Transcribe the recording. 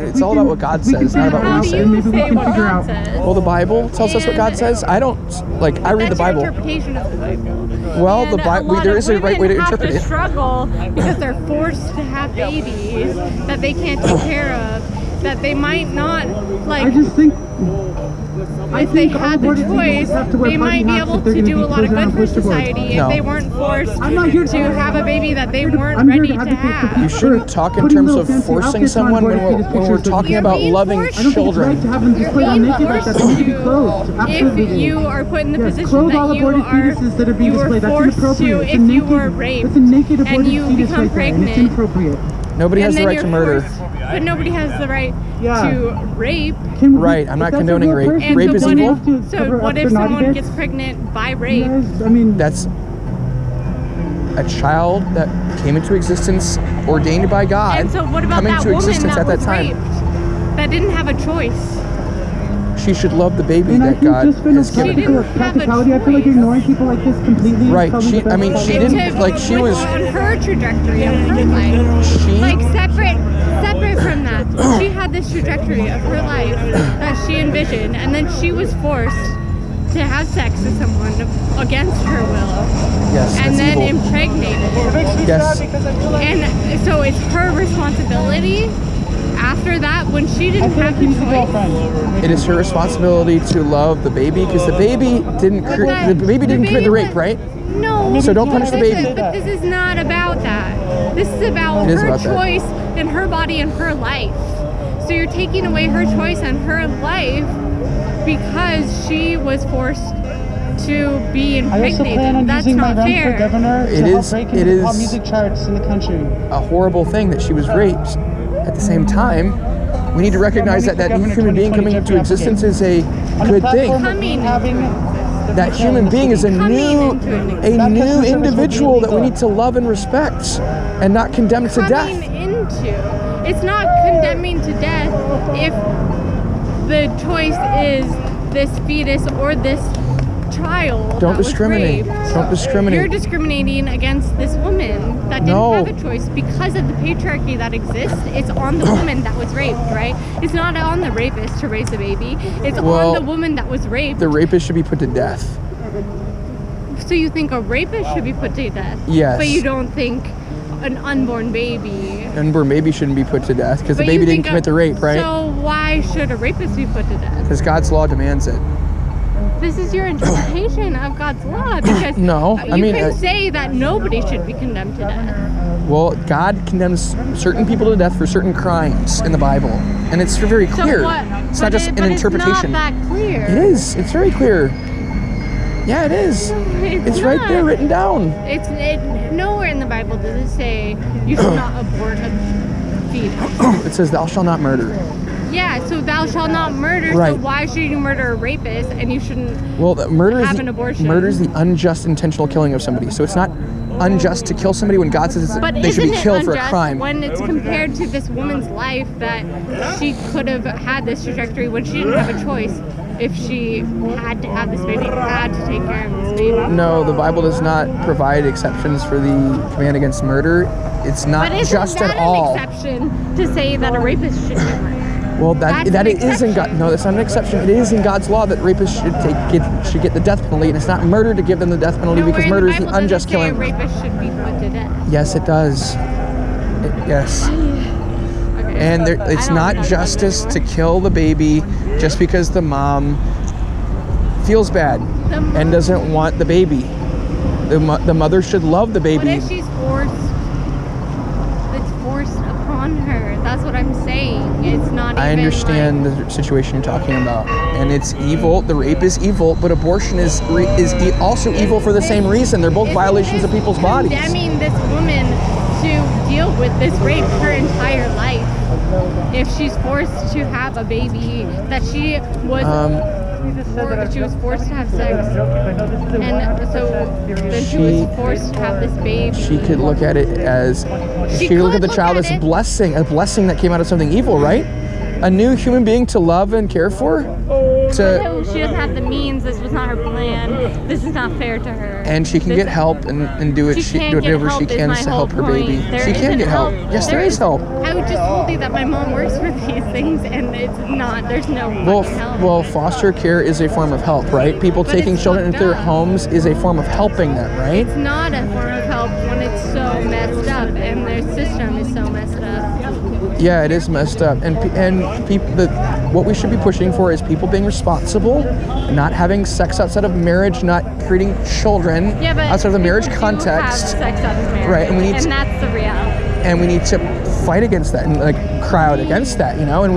it's all about what God says, not about what we say. You say what God says. Well, the Bible tells us what God says. I don't, like, I read the Bible. That's your interpretation of the Bible. Well, And the Bible, there is a right way to interpret it. Struggle because they're forced to have babies that they can't take care of, that they might not, like, I just think if they had the choice, they might be able to do a lot of good for society if they weren't forced to have a baby that they weren't ready to have. You shouldn't talk in terms of forcing someone when we're talking about loving children. You're being forced to, if you are put in the position that you were forced to, if you were raped and you become pregnant. Nobody has the right to murder. But nobody has the right to rape. Right, I'm not condoning rape. And Rape is evil. So what if someone gets pregnant by rape? That's a child that came into existence ordained by God. And so what about coming that to woman existence that at that was time. raped? That didn't have a choice. She should love the baby And that God has given She her. didn't have a practicality, I feel like choice. ignoring people like this completely. Right, she didn't, like, she was, on her trajectory of her life. she, Like separate from that. She had this trajectory of her life that she envisioned, and then she was forced to have sex with someone against her will. yes, And that's then evil. impregnated. Yes, And so it's her responsibility after that, when she didn't have the choice. it is her responsibility to love the baby because the baby didn't commit the rape, right? No. So don't punish the baby. But this is not about that. This is about It is her about that. choice and her body and her life. So you're taking away her choice and her life because she was forced to be impregnated. That's not fair. It is music charts in the country. a horrible thing that she was raped. At the same time, we need to recognize that human being coming into existence is a good thing. That human being is a new individual that we need to love and respect and not condemn to death. It's not condemning to death if the choice is this fetus or this child. Don't discriminate. Don't discriminate. You're discriminating against this woman that didn't have a choice because of the patriarchy that exists. It's on the woman that was raped, right? It's not on the rapist to raise a baby. It's on the woman that was raped. The rapist should be put to death. So you think a rapist should be put to death? Yes. But you don't think an unborn baby. Unborn baby shouldn't be put to death because the baby didn't commit the rape, right? So why should a rapist be put to death? Because God's law demands it. This is your interpretation of God's law because No, I mean, you can say that nobody should be condemned to death. Well, God condemns certain people to death for certain crimes in the Bible, and it's very clear. It's not just an interpretation. It's not that clear. It is. It's very clear. Yeah, it is. It's right there written down. Nowhere in the Bible does it say you should not abort a fetus. It says, "Thou shalt not murder." Yeah, so thou shalt not murder. Right. So why should you murder a rapist and you shouldn't murder have an abortion? Murder is the unjust intentional killing of somebody. So it's not unjust to kill somebody when God says they should be killed for a crime. When it's compared to this woman's life that she could have had this trajectory when she didn't have a choice. If she had to have this baby, had to take care of this baby. No, the Bible does not provide exceptions for the command against murder. It's not just at all. But isn't that an exception to say that a rapist should be murdered? Well, that is in God. No, that's not an exception. It is in God's law that rapists should get the death penalty, and it's not murder to give them the death penalty because murder is the unjust killing. A rapist should be put to death. Yes, it does. Yes. Okay, and it's not justice to kill the baby just because the mom feels bad and doesn't want the baby. The mother should love the baby. What if she's forced? It's forced upon her. That's what I'm saying. It's not. I understand the situation you're talking about, and it's evil. The rape is evil, but abortion is also evil for the same reason. They're both violations of people's bodies. Condemning this woman to deal with this rape her entire life. If she's forced to have a baby that she was forced to have sex, and so then she was forced to have this baby. She could look at it as she could look at the child as a blessing that came out of something evil, right? A new human being to love and care for. to... She doesn't have the means. This was not her plan. This is not fair to her. And she can get help and do whatever she can to help her baby. She can get help. Yes, there is help. I just told you that my mom works for these things, and it's not. There's no help. Well, foster care is a form of help, right? People taking children into their homes is a form of helping them, right? It's not a form of help when it's so messed up and their system is so messed up. Yeah, it is messed up, and people. What we should be pushing for is people being responsible, not having sex outside of marriage, not creating children outside of the marriage context. Have sex out of marriage, right? And that's the reality. And we need to fight against that and like cry out against that, you know. And